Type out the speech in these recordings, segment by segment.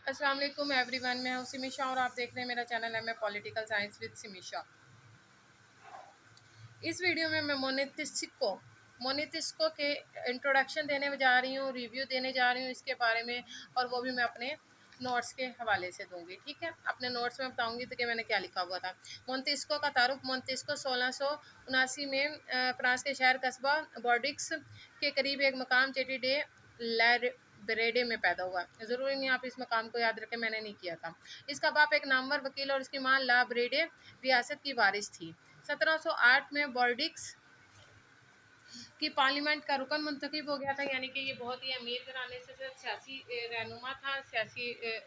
अस्सलाम वालेकुम एवरीवन, मैं हूँ सिमीशा और आप देख रहे हैं मेरा चैनल है मैं पॉलिटिकल साइंस विद सिमीशा। इस वीडियो में मैं मोनेटिस्को के इंट्रोडक्शन देने जा रही हूँ, रिव्यू देने जा रही हूँ इसके बारे में, और वो भी मैं अपने नोट्स के हवाले से दूंगी। ठीक है, अपने नोट्स में बताऊंगी तो कि मैंने क्या लिखा हुआ था। मोंतेस्को का तारुफ। मोंतेस्को 1679 में फ्रांस के शहर कस्बा बॉर्डिक्स के करीब एक मकाम चेटी डे ब्रेडे में पैदा हुआ। ज़रूरी नहीं आप इस मकाम को याद रखें, मैंने नहीं किया था। इसका बाप एक नामवर वकील और इसकी मां ला ब्रेडे रियासत की वारिस थी। 1708 में बॉर्डिक्स की पार्लियामेंट का रुकन मुंतखब हो गया था, यानी कि ये बहुत ही अमीर घराने से सियासी रहनुमा था, सियासी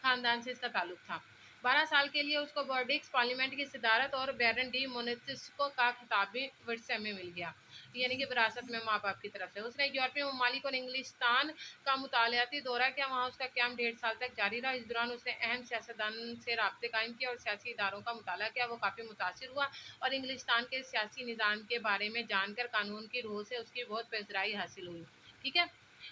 खानदान से इसका ताल्लुक था। 12 साल के लिए उसको बॉर्डिक्स पार्लियामेंट की सदारत और बैरन डी मोनेटिस्को का खिताब भी वर्षे में मिल गया, यानी कि विरासत में माँ बाप की तरफ से। उसने यूरोपीय ममालिक और इंग्लिस्तान का मुतालियाती दौरा किया, वहाँ उसका क्याम 1.5 साल तक जारी रहा। इस दौरान उसने अहम सियासतदान से राब्ते कायम किया और सियासी इदारों का मुताला किया। वो काफ़ी मुतासिर हुआ और इंग्लिस्तान के सियासी निज़ाम के बारे में जानकर कानून की रूह से उसकी बहुत पेशराई हासिल हुई। ठीक है,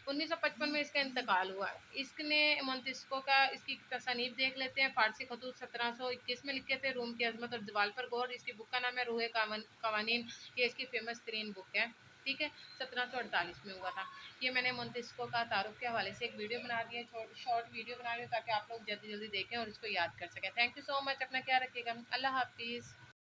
1955 में इसका इंतकाल हुआ। इसने मोंतेस्को का इसकी तसानीफ देख लेते हैं। फारसी खतूत 1721 में लिखे थे। रूम की अजमत और जवाल पर गौर। इसकी बुक का नाम है रूहे कवानीन, ये इसकी फेमस तरीन बुक है। ठीक है, 1748 में हुआ था। ये मैंने मोंतेस्को का तारुफ के हवाले से एक वीडियो बना दी है, शॉर्ट वीडियो बना रही हूँ ताकि आप लोग जल्दी जल्दी देखें और इसको याद कर सकें। थैंक यू सो मच, अपना ख्याल रखिएगा। अल्लाह हाफिज़।